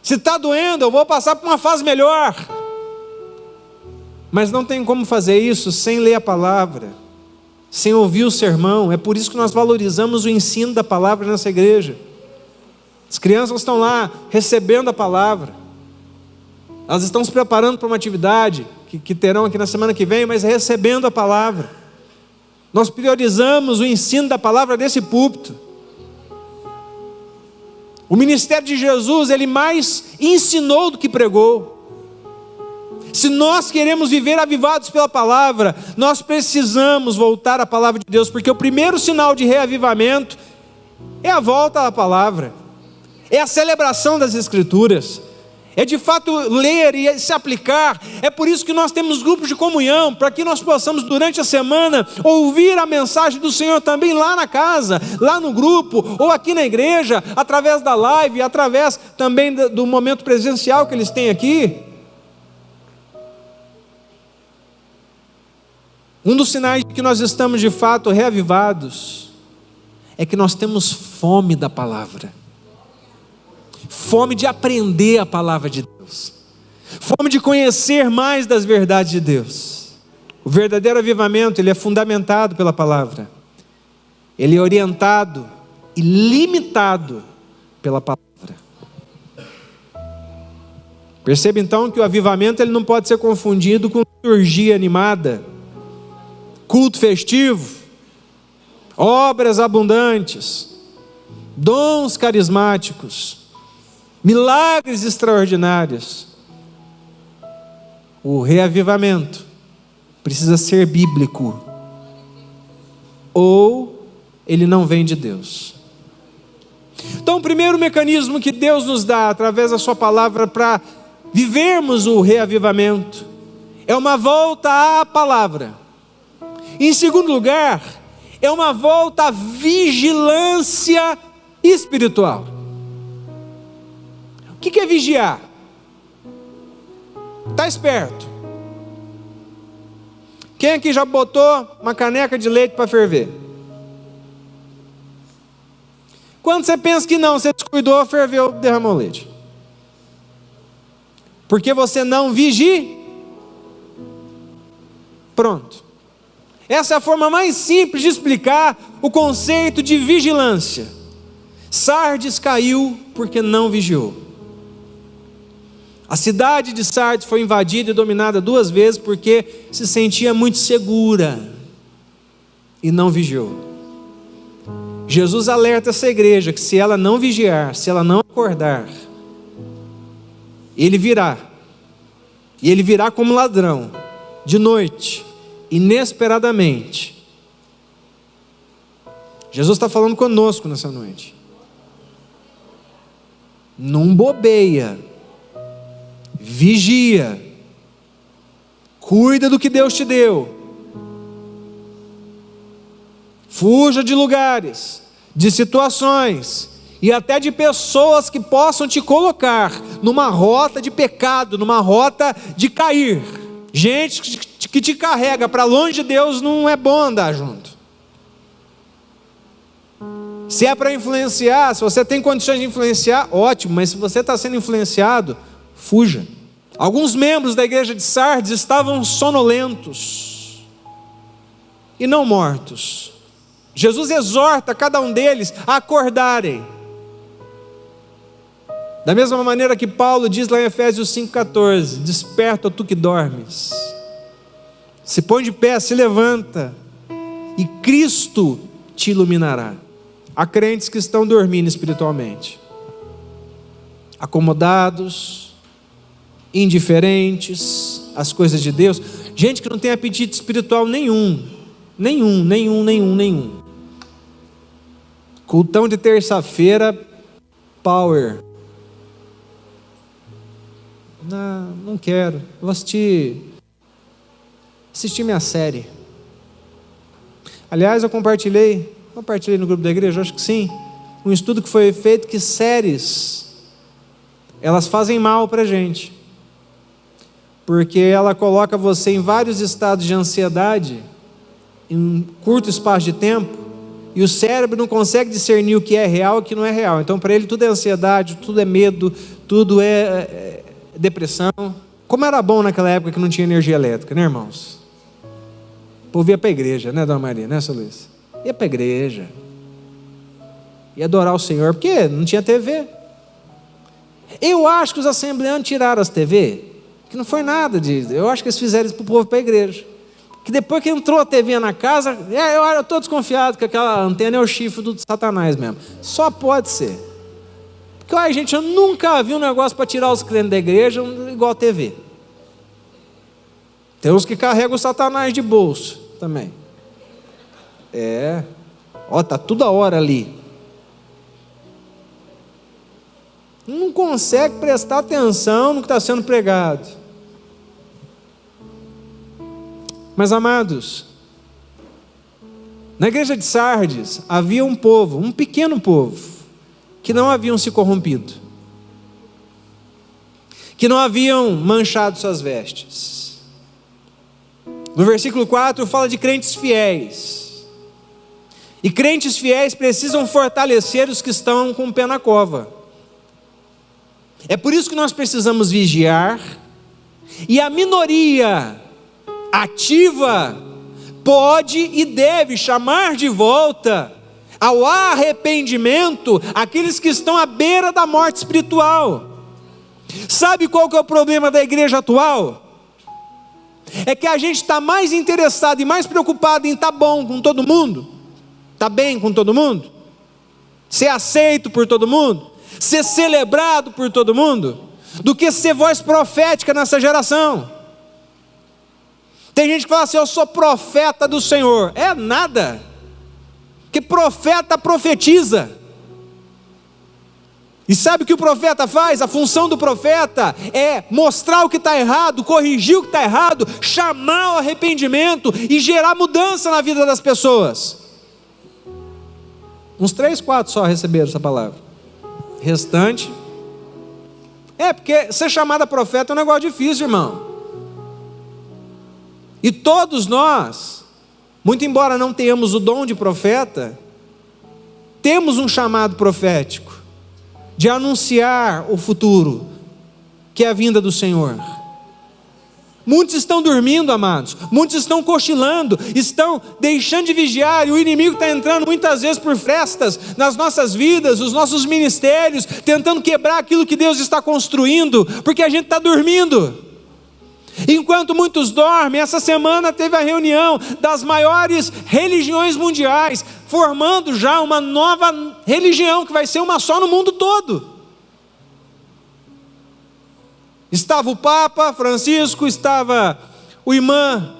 Se está doendo, eu vou passar para uma fase melhor. Mas não tem como fazer isso sem ler a palavra, sem ouvir o sermão. É por isso que nós valorizamos o ensino da palavra nessa igreja. As crianças estão lá recebendo a palavra, elas estão se preparando para uma atividade que terão aqui na semana que vem, mas recebendo a palavra. Nós priorizamos o ensino da palavra desse púlpito. O ministério de Jesus, ele mais ensinou do que pregou. Se nós queremos viver avivados pela palavra, nós precisamos voltar à palavra de Deus, porque o primeiro sinal de reavivamento é a volta à palavra, é a celebração das Escrituras, é de fato ler e se aplicar. É por isso que nós temos grupos de comunhão, para que nós possamos durante a semana ouvir a mensagem do Senhor também lá na casa, lá no grupo, ou aqui na igreja, através da live, através também do momento presencial que eles têm aqui. Um dos sinais de que nós estamos de fato reavivados é que nós temos fome da palavra. Fome de aprender a palavra de Deus, fome de conhecer mais das verdades de Deus. O verdadeiro avivamento, ele é fundamentado pela palavra, ele é orientado e limitado pela palavra. Perceba então que o avivamento, ele não pode ser confundido com liturgia animada, culto festivo, obras abundantes, dons carismáticos, milagres extraordinários. O reavivamento precisa ser bíblico, ou ele não vem de Deus. Então, o primeiro mecanismo que Deus nos dá através da sua palavra para vivermos o reavivamento é uma volta à palavra. Em segundo lugar, é uma volta à vigilância espiritual. O que é vigiar? Está esperto. Quem aqui já botou uma caneca de leite para ferver? Quando você pensa que não, você descuidou, ferveu, derramou leite. Porque você não vigia. Pronto. Essa é a forma mais simples de explicar o conceito de vigilância. Sardes caiu porque não vigiou. A cidade de Sardes foi invadida e dominada 2 vezes porque se sentia muito segura e não vigiou. Jesus alerta essa igreja que se ela não vigiar, se ela não acordar, ele virá. E ele virá como ladrão, de noite, inesperadamente. Jesus está falando conosco nessa noite. Não bobeia. Vigia, cuida do que Deus te deu, fuja de lugares, de situações e até de pessoas que possam te colocar numa rota de pecado, numa rota de cair. Gente que te carrega para longe de Deus, não é bom andar junto. Se é para influenciar, se você tem condições de influenciar, ótimo, mas se você está sendo influenciado, fuja. Alguns membros da igreja de Sardes estavam sonolentos e não mortos. Jesus exorta cada um deles a acordarem. Da mesma maneira que Paulo diz lá em Efésios 5,14: desperta tu que dormes, se põe de pé, se levanta, e Cristo te iluminará. Há crentes que estão dormindo espiritualmente, acomodados, indiferentes às coisas de Deus, gente que não tem apetite espiritual nenhum. Cultão de terça-feira, power. Não quero, vou assistir minha série. Aliás, eu compartilhei no grupo da igreja, acho que sim, um estudo que foi feito que séries, elas fazem mal para a gente, porque ela coloca você em vários estados de ansiedade, em um curto espaço de tempo, e o cérebro não consegue discernir o que é real e o que não é real. Então para ele tudo é ansiedade, tudo é medo, tudo é depressão. Como era bom naquela época que não tinha energia elétrica, né, irmãos? O povo ia para a igreja, né, dona Maria, né, seu Luiz? Ia para a igreja, ia adorar o Senhor, porque não tinha TV. Eu acho que os assembleanos tiraram as TV Que não foi nada eu acho que eles fizeram isso para o povo, para a igreja. Que depois que entrou a TV na casa, eu estou desconfiado que aquela antena é o chifre do Satanás mesmo. Só pode ser. Porque, olha, gente, eu nunca vi um negócio para tirar os crentes da igreja igual a TV. Tem uns que carregam o Satanás de bolso também. Está toda hora ali. Não consegue prestar atenção no que está sendo pregado. Mas, amados, na igreja de Sardes havia um povo, um pequeno povo, que não haviam se corrompido, que não haviam manchado suas vestes. No versículo 4 fala de crentes fiéis, e crentes fiéis precisam fortalecer os que estão com o pé na cova. É por isso que nós precisamos vigiar, e a minoria ativa pode e deve chamar de volta ao arrependimento aqueles que estão à beira da morte espiritual. Sabe qual que é o problema da igreja atual? É que a gente está mais interessado e mais preocupado em estar bom com todo mundo, estar bem com todo mundo, ser aceito por todo mundo, ser celebrado por todo mundo, do que ser voz profética nessa geração. Tem gente que fala assim: eu sou profeta do Senhor. É nada, que profeta profetiza. E sabe o que o profeta faz? A função do profeta é mostrar o que está errado, corrigir o que está errado, chamar ao arrependimento e gerar mudança na vida das pessoas. Uns 3, 4 só receberam essa palavra. Restante. Porque ser chamado a profeta é um negócio difícil, irmão. E todos nós, muito embora não tenhamos o dom de profeta, temos um chamado profético de anunciar o futuro, que é a vinda do Senhor. Muitos estão dormindo, amados, muitos estão cochilando, estão deixando de vigiar, e o inimigo está entrando muitas vezes por frestas nas nossas vidas, os nossos ministérios, tentando quebrar aquilo que Deus está construindo, porque a gente está dormindo. Enquanto muitos dormem, essa semana teve a reunião das maiores religiões mundiais, formando já uma nova religião, que vai ser uma só no mundo todo. Estava o Papa Francisco, estava o imã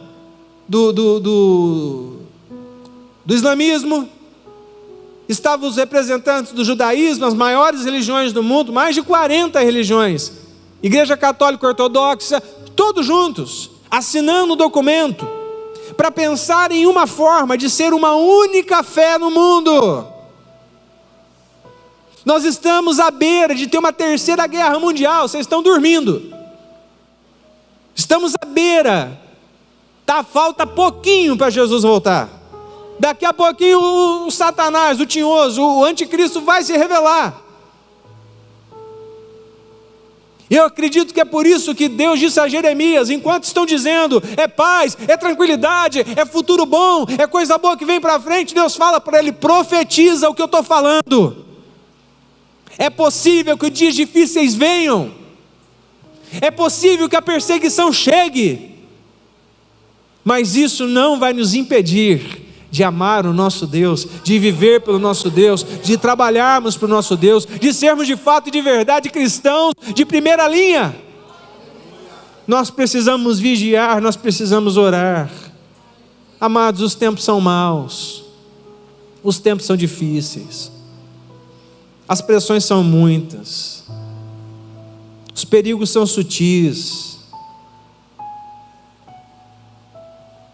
do islamismo, estavam os representantes do judaísmo, as maiores religiões do mundo, mais de 40 religiões, Igreja Católica Ortodoxa, todos juntos, assinando o documento, para pensar em uma forma de ser uma única fé no mundo. Nós estamos à beira de ter uma terceira guerra mundial. Vocês estão dormindo. Estamos à beira. Falta pouquinho para Jesus voltar. Daqui a pouquinho o Satanás, o tinhoso, o anticristo vai se revelar. Eu acredito que é por isso que Deus disse a Jeremias, enquanto estão dizendo, é paz, é tranquilidade, é futuro bom, é coisa boa que vem para frente, Deus fala para ele: profetiza o que eu estou falando. É possível que os dias difíceis venham, é possível que a perseguição chegue, mas isso não vai nos impedir de amar o nosso Deus, de viver pelo nosso Deus, de trabalharmos para o nosso Deus, de sermos de fato e de verdade cristãos de primeira linha. Nós precisamos vigiar, nós precisamos orar. Amados, os tempos são maus, os tempos são difíceis, as pressões são muitas, os perigos são sutis.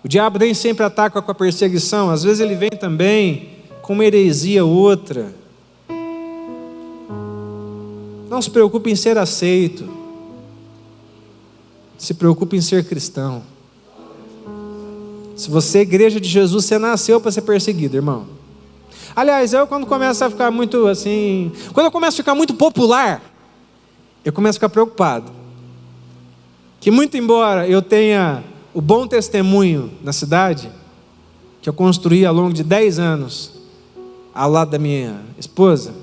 O diabo nem sempre ataca com a perseguição, às vezes ele vem também com uma heresia ou outra. Não se preocupe em ser aceito, se preocupe em ser cristão. Se você é igreja de Jesus, você nasceu para ser perseguido, irmão. Aliás, quando começo a ficar muito assim, quando eu começo a ficar muito popular, eu começo a ficar preocupado. Que muito embora eu tenha o bom testemunho na cidade, que eu construí ao longo de 10 anos, ao lado da minha esposa,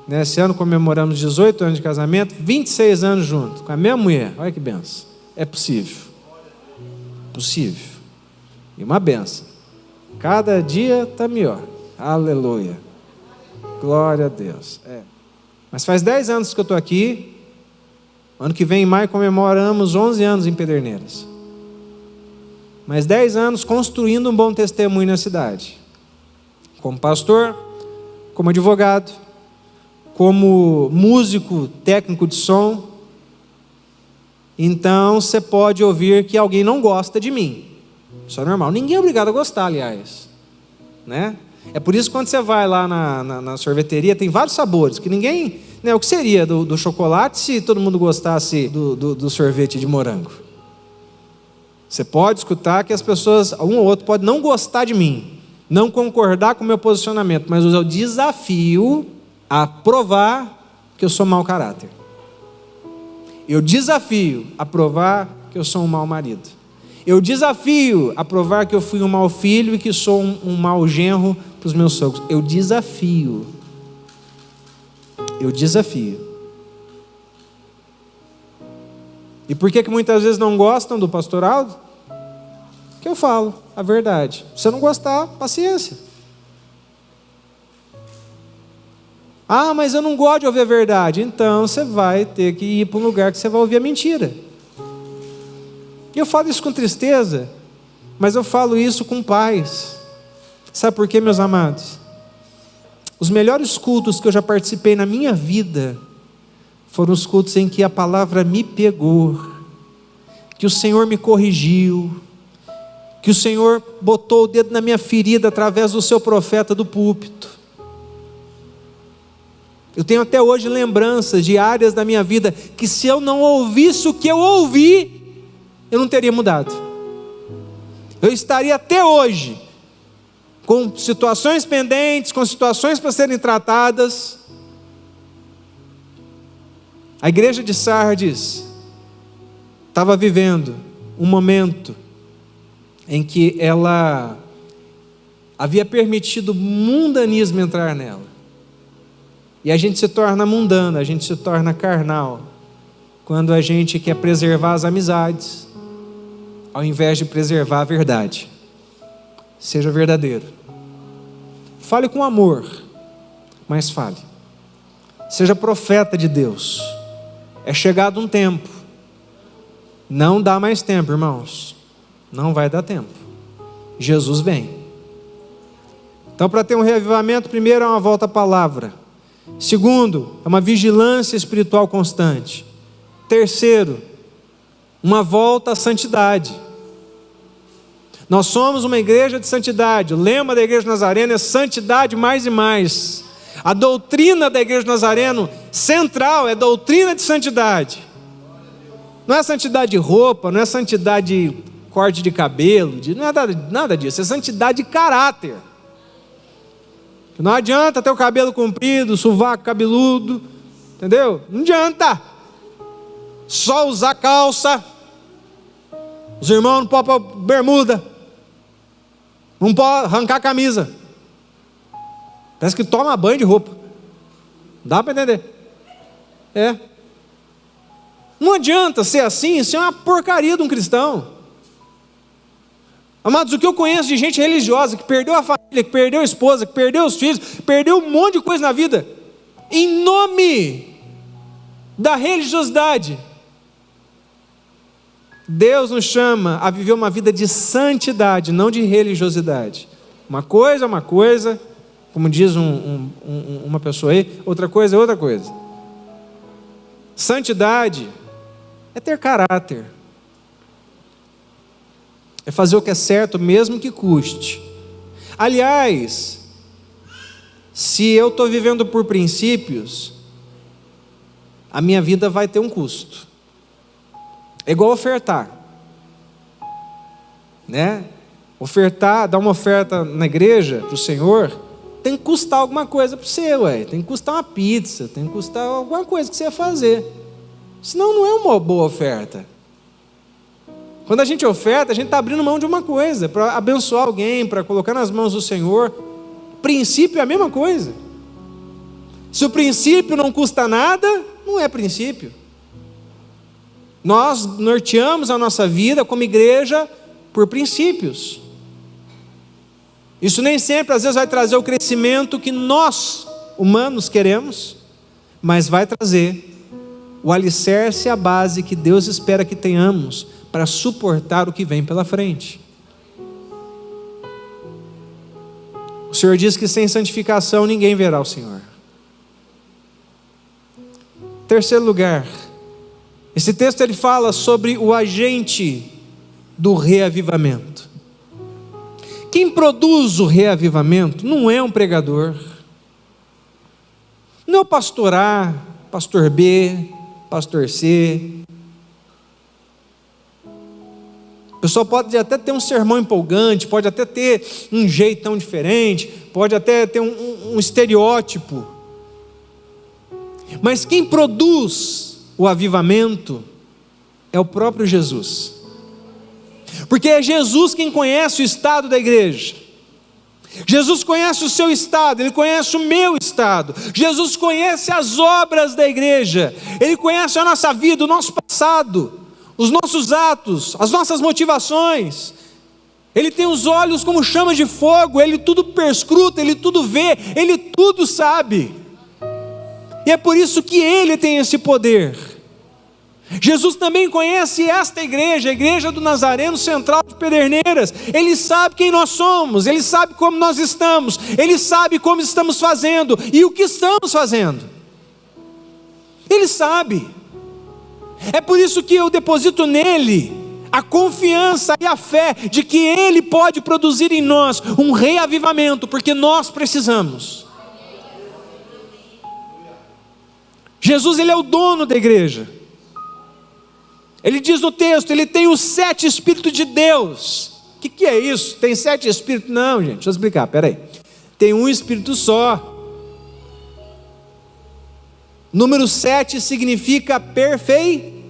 Esse ano comemoramos 18 anos de casamento, 26 anos juntos, com a mesma mulher. Olha que benção. É possível. Possível. E uma benção. Cada dia está melhor. Aleluia. Glória a Deus. Mas faz 10 anos que eu estou aqui. Ano que vem, em maio, comemoramos 11 anos em Pederneiras. Mas 10 anos construindo um bom testemunho na cidade. Como pastor, como advogado, como músico, técnico de som. Então você pode ouvir que alguém não gosta de mim. Isso é normal. Ninguém é obrigado a gostar, aliás. É por isso que quando você vai lá na sorveteria, tem vários sabores, que ninguém... O que seria do chocolate se todo mundo gostasse do sorvete de morango? Você pode escutar que as pessoas, um ou outro, pode não gostar de mim, não concordar com o meu posicionamento, mas eu desafio a provar que eu sou mau caráter. Eu desafio a provar que eu sou um mau marido. Eu desafio a provar que eu fui um mau filho e que sou um mau genro para os meus sogros. Eu desafio. E por que muitas vezes não gostam do pastor Aldo? Que eu falo a verdade. Se você não gostar, paciência. Ah, mas eu não gosto de ouvir a verdade. Então você vai ter que ir para um lugar que você vai ouvir a mentira. E eu falo isso com tristeza, mas eu falo isso com paz. Sabe por quê, meus amados? Os melhores cultos que eu já participei na minha vida foram os cultos em que a palavra me pegou, que o Senhor me corrigiu, que o Senhor botou o dedo na minha ferida através do seu profeta do púlpito. Eu tenho até hoje lembranças de áreas da minha vida que, se eu não ouvisse o que eu ouvi, eu não teria mudado. Eu estaria até hoje com situações pendentes, com situações para serem tratadas. A igreja de Sardes estava vivendo um momento em que ela havia permitido o mundanismo entrar nela. E a gente se torna mundano, a gente se torna carnal, quando a gente quer preservar as amizades, ao invés de preservar a verdade. Seja verdadeiro. Fale com amor, mas fale. Seja profeta de Deus. É chegado um tempo. Não dá mais tempo, irmãos. Não vai dar tempo. Jesus vem. Então, para ter um reavivamento, primeiro é uma volta à palavra. Segundo, é uma vigilância espiritual constante. Terceiro, uma volta à santidade. Nós somos uma igreja de santidade. O lema da igreja nazarena é santidade mais e mais. A doutrina da igreja nazarena central é doutrina de santidade. Não é santidade de roupa, não é santidade de corte de cabelo, não é nada disso, é santidade de caráter. Não adianta ter o cabelo comprido, sovaco cabeludo, entendeu? Não adianta. Só usar calça. Os irmãos não podem pôr bermuda. Não pode arrancar a camisa. Parece que toma banho de roupa. Dá para entender? Não adianta ser assim, isso é uma porcaria de um cristão. Amados, o que eu conheço de gente religiosa, que perdeu a família, que perdeu a esposa, que perdeu os filhos, perdeu um monte de coisa na vida, em nome da religiosidade. Deus nos chama a viver uma vida de santidade, não de religiosidade. Uma coisa é uma coisa, como diz uma pessoa aí, outra coisa é outra coisa. Santidade é ter caráter. É fazer o que é certo, mesmo que custe. Aliás, se eu estou vivendo por princípios, a minha vida vai ter um custo. É igual ofertar. Ofertar, dar uma oferta na igreja para o Senhor, tem que custar alguma coisa para você, tem que custar uma pizza, tem que custar alguma coisa que você vai fazer. Senão não é uma boa oferta. Quando a gente oferta, a gente está abrindo mão de uma coisa, para abençoar alguém, para colocar nas mãos do Senhor. Princípio é a mesma coisa. Se o princípio não custa nada, não é princípio. Nós norteamos a nossa vida como igreja por princípios. Isso nem sempre, às vezes, vai trazer o crescimento que nós, humanos, queremos, mas vai trazer o alicerce e a base que Deus espera que tenhamos para suportar o que vem pela frente. O Senhor diz que sem santificação ninguém verá o Senhor. Terceiro lugar, esse texto ele fala sobre o agente do reavivamento. Quem produz o reavivamento não é um pregador, não é o pastor A, pastor B, pastor C. O pessoal pode até ter um sermão empolgante, pode até ter um jeitão diferente, pode até ter um estereótipo, mas quem produz o avivamento é o próprio Jesus, porque é Jesus quem conhece o estado da igreja. Jesus conhece o seu estado, Ele conhece o meu estado. Jesus conhece as obras da igreja, Ele conhece a nossa vida, o nosso passado, os nossos atos, as nossas motivações. Ele tem os olhos como chamas de fogo, Ele tudo perscruta, Ele tudo vê, Ele tudo sabe. E é por isso que Ele tem esse poder. Jesus também conhece esta igreja, a igreja do Nazareno Central de Pederneiras. Ele sabe quem nós somos, Ele sabe como nós estamos, Ele sabe como estamos fazendo e o que estamos fazendo. Ele sabe. É por isso que eu deposito nele a confiança e a fé de que Ele pode produzir em nós um reavivamento, porque nós precisamos. Jesus, Ele é o dono da igreja. Ele diz no texto, Ele tem os 7 Espíritos de Deus. O que é isso? Tem 7 Espíritos? Não, gente, deixa eu explicar, peraí. Tem um Espírito só. Número 7 significa perfeição.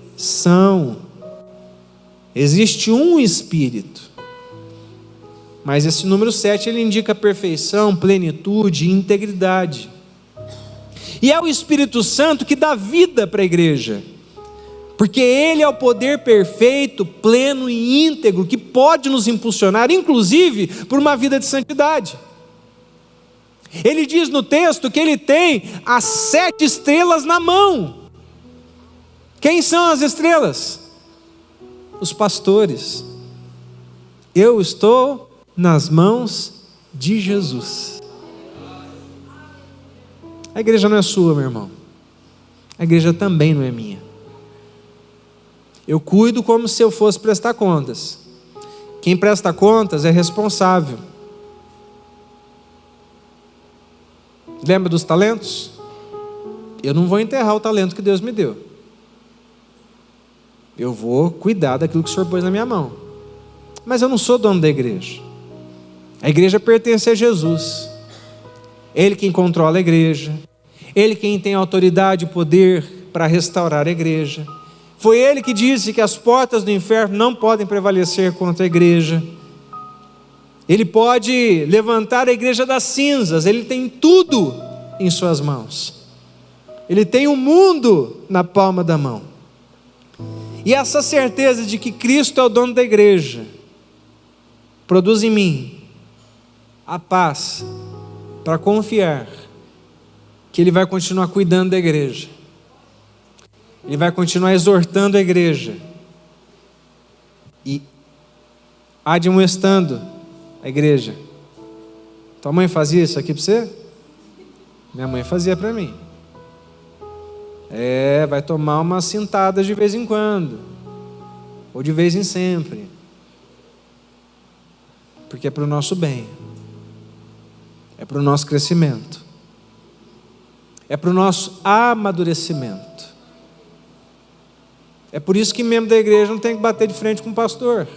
Existe um Espírito, mas esse número 7 ele indica perfeição, plenitude, integridade. E é o Espírito Santo que dá vida para a igreja, porque Ele é o poder perfeito, pleno e íntegro, que pode nos impulsionar, inclusive, por uma vida de santidade. Ele diz no texto que Ele tem as 7 estrelas na mão. Quem são as estrelas? Os pastores. Eu estou nas mãos de Jesus. A igreja não é sua, meu irmão. A igreja também não é minha. Eu cuido como se eu fosse prestar contas. Quem presta contas é responsável. Lembra dos talentos? Eu não vou enterrar o talento que Deus me deu. Eu vou cuidar daquilo que o Senhor pôs na minha mão. Mas eu não sou dono da igreja. A igreja pertence a Jesus. Ele quem controla a igreja. Ele quem tem autoridade e poder para restaurar a igreja. Foi Ele que disse que as portas do inferno não podem prevalecer contra a igreja. Ele pode levantar a igreja das cinzas. Ele tem tudo em suas mãos. Ele tem o mundo na palma da mão. E essa certeza de que Cristo é o dono da igreja produz em mim a paz para confiar que Ele vai continuar cuidando da igreja. Ele vai continuar exortando a igreja e admoestando a igreja. Tua mãe fazia isso aqui para você? Minha mãe fazia para mim. Vai tomar umas cintadas de vez em quando, ou de vez em sempre, porque é para o nosso bem, é para o nosso crescimento, é para o nosso amadurecimento. É por isso que membro da igreja não tem que bater de frente com o pastor,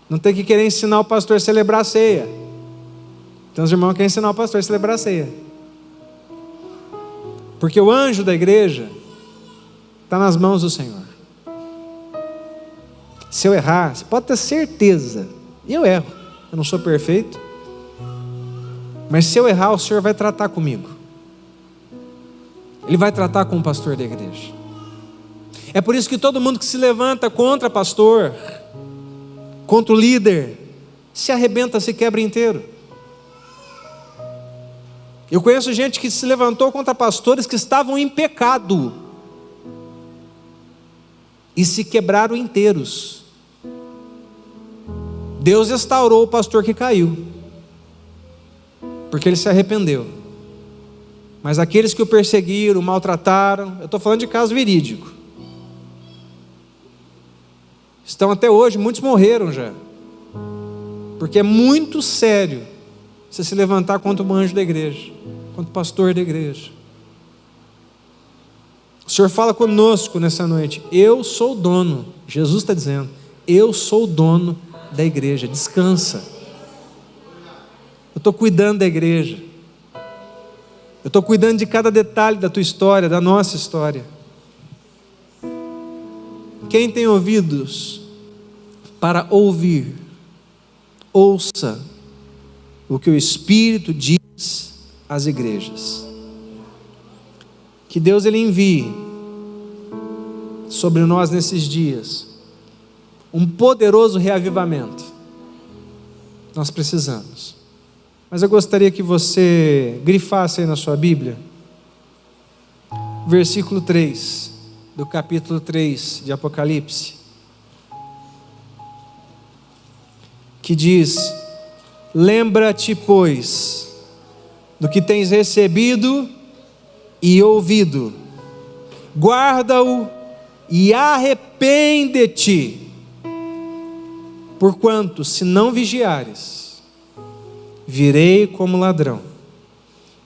não tem que querer ensinar o pastor a celebrar a ceia. Então os irmãos querem ensinar o pastor a celebrar a ceia, porque o anjo da igreja está nas mãos do Senhor. Se eu errar, você pode ter certeza, e eu erro, eu não sou perfeito, mas se eu errar, o Senhor vai tratar comigo. Ele vai tratar com o pastor da igreja. É por isso que todo mundo que se levanta contra pastor, contra o líder, se arrebenta, se quebra inteiro. Eu conheço gente que se levantou contra pastores que estavam em pecado e se quebraram inteiros. Deus restaurou o pastor que caiu, porque ele se arrependeu. Mas aqueles que o perseguiram, o maltrataram, eu estou falando de caso verídico, estão até hoje, muitos morreram já, porque é muito sério você se levantar contra o anjo da igreja, contra o pastor da igreja. O Senhor fala conosco nessa noite: eu sou o dono, Jesus está dizendo, eu sou o dono da igreja, descansa. Eu estou cuidando da igreja, eu estou cuidando de cada detalhe da tua história, da nossa história. Quem tem ouvidos para ouvir, ouça o que o Espírito diz às igrejas. Que Deus ele envie sobre nós nesses dias um poderoso reavivamento. Nós precisamos. Mas eu gostaria que você grifasse aí na sua Bíblia versículo 3 do capítulo 3 de Apocalipse, que diz: lembra-te, pois, do que tens recebido e ouvido, guarda-o e arrepende-te, porquanto, se não vigiares, virei como ladrão,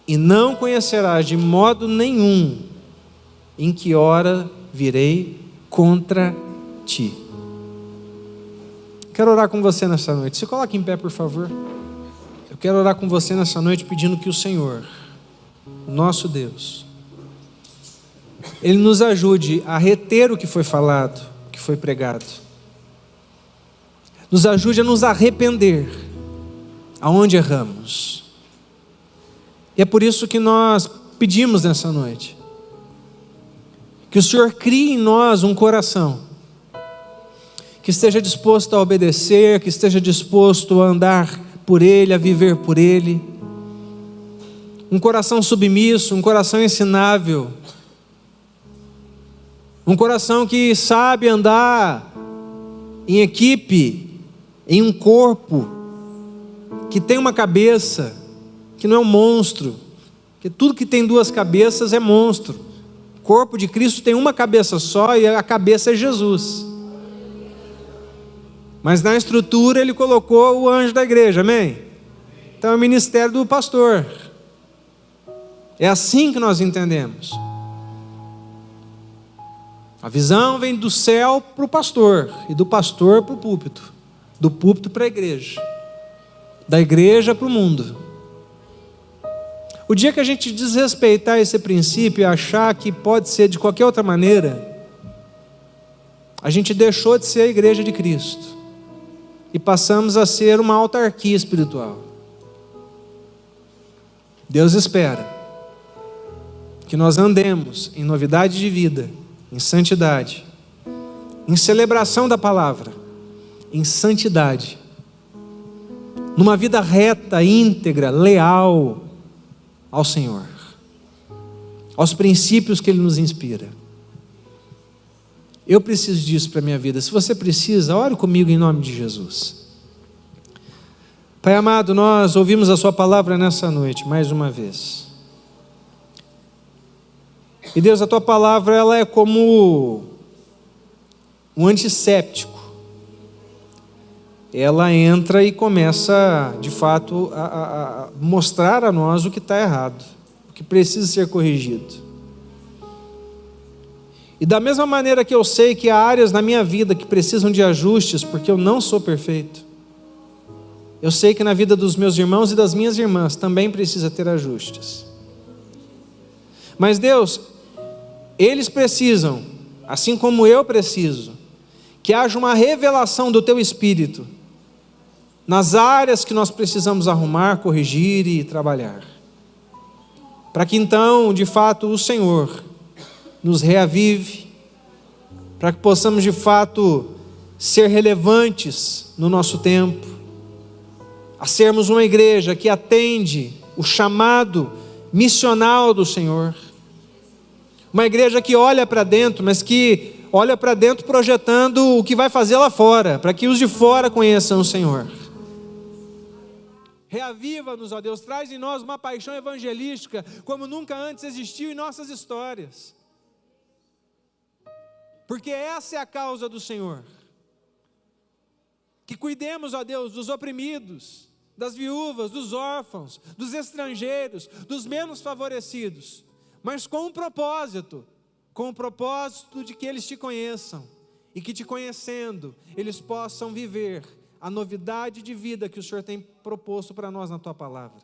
e não conhecerás de modo nenhum em que hora virei contra ti. Quero orar com você nessa noite. Se coloque em pé, por favor. Eu quero orar com você nessa noite pedindo que o Senhor, nosso Deus, Ele nos ajude a reter o que foi falado, o que foi pregado. Nos ajude a nos arrepender aonde erramos. E é por isso que nós pedimos nessa noite que o Senhor crie em nós um coração que esteja disposto a obedecer, que esteja disposto a andar por Ele, a viver por Ele. Um coração submisso, um coração ensinável, um coração que sabe andar em equipe, em um corpo, que tem uma cabeça, que não é um monstro, que tudo que tem duas cabeças é monstro. O corpo de Cristo tem uma cabeça só e a cabeça é Jesus. Mas na estrutura Ele colocou o anjo da igreja, amém? Então é o ministério do pastor. É assim que nós entendemos. A visão vem do céu para o pastor, e do pastor para o púlpito, do púlpito para a igreja, da igreja para o mundo. O dia que a gente desrespeitar esse princípio e achar que pode ser de qualquer outra maneira, a gente deixou de ser a igreja de Cristo e passamos a ser uma autarquia espiritual. Deus espera que nós andemos em novidade de vida, em santidade, em celebração da palavra, em santidade, numa vida reta, íntegra, leal ao Senhor, aos princípios que Ele nos inspira. Eu preciso disso para a minha vida. Se você precisa, ore comigo em nome de Jesus. Pai amado, nós ouvimos a Sua palavra nessa noite, mais uma vez. E Deus, a Tua palavra, ela é como um antisséptico. Ela entra e começa, de fato, a mostrar a nós o que está errado, o que precisa ser corrigido. E da mesma maneira que eu sei que há áreas na minha vida que precisam de ajustes, porque eu não sou perfeito, eu sei que na vida dos meus irmãos e das minhas irmãs também precisa ter ajustes. Mas Deus, eles precisam, assim como eu preciso, que haja uma revelação do Teu Espírito nas áreas que nós precisamos arrumar, corrigir e trabalhar. para que então, de fato, o Senhor nos reavive, para que possamos de fato ser relevantes no nosso tempo, a sermos uma igreja que atende o chamado missional do Senhor, uma igreja que olha para dentro, mas que olha para dentro projetando o que vai fazer lá fora, para que os de fora conheçam o Senhor. Reaviva-nos, ó Deus, traz em nós uma paixão evangelística como nunca antes existiu em nossas histórias, porque essa é a causa do Senhor. Que cuidemos, ó Deus, dos oprimidos, das viúvas, dos órfãos, dos estrangeiros, dos menos favorecidos, mas com um propósito, de que eles te conheçam e que te conhecendo, eles possam viver a novidade de vida que o Senhor tem proposto para nós na tua palavra.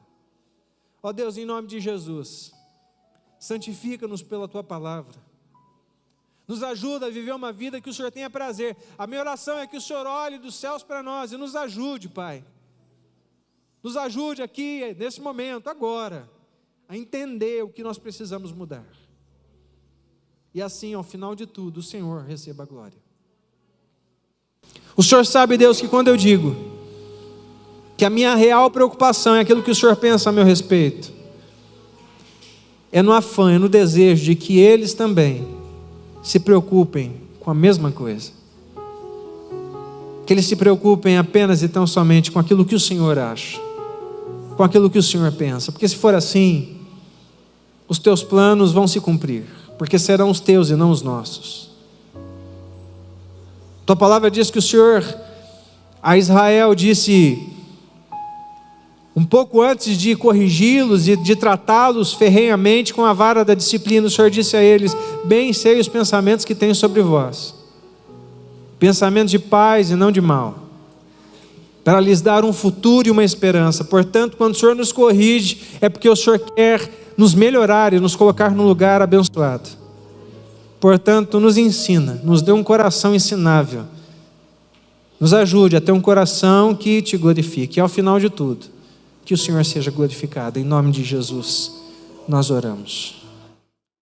Ó Deus, em nome de Jesus, santifica-nos pela tua palavra. Nos ajuda a viver uma vida que o Senhor tenha prazer. A minha oração é que o Senhor olhe dos céus para nós e nos ajude, Pai. Nos ajude aqui, nesse momento, agora, a entender o que nós precisamos mudar. E assim, ao final de tudo, o Senhor receba a glória. O Senhor sabe, Deus, que quando eu digo que a minha real preocupação é aquilo que o Senhor pensa a meu respeito, é no afã, é no desejo de que eles também se preocupem com a mesma coisa. Que eles se preocupem apenas e tão somente com aquilo que o Senhor acha, com aquilo que o Senhor pensa, porque se for assim, os teus planos vão se cumprir, porque serão os teus e não os nossos. Tua palavra diz que o Senhor a Israel disse, um pouco antes de corrigi-los e de tratá-los ferrenhamente com a vara da disciplina, o Senhor disse a eles: bem sei os pensamentos que tenho sobre vós, pensamentos de paz e não de mal, para lhes dar um futuro e uma esperança. Portanto, quando o Senhor nos corrige, é porque o Senhor quer nos melhorar e nos colocar num lugar abençoado. Portanto, nos ensina, nos dê um coração ensinável, nos ajude a ter um coração que te glorifique. E ao final de tudo, que o Senhor seja glorificado. Em nome de Jesus, nós oramos.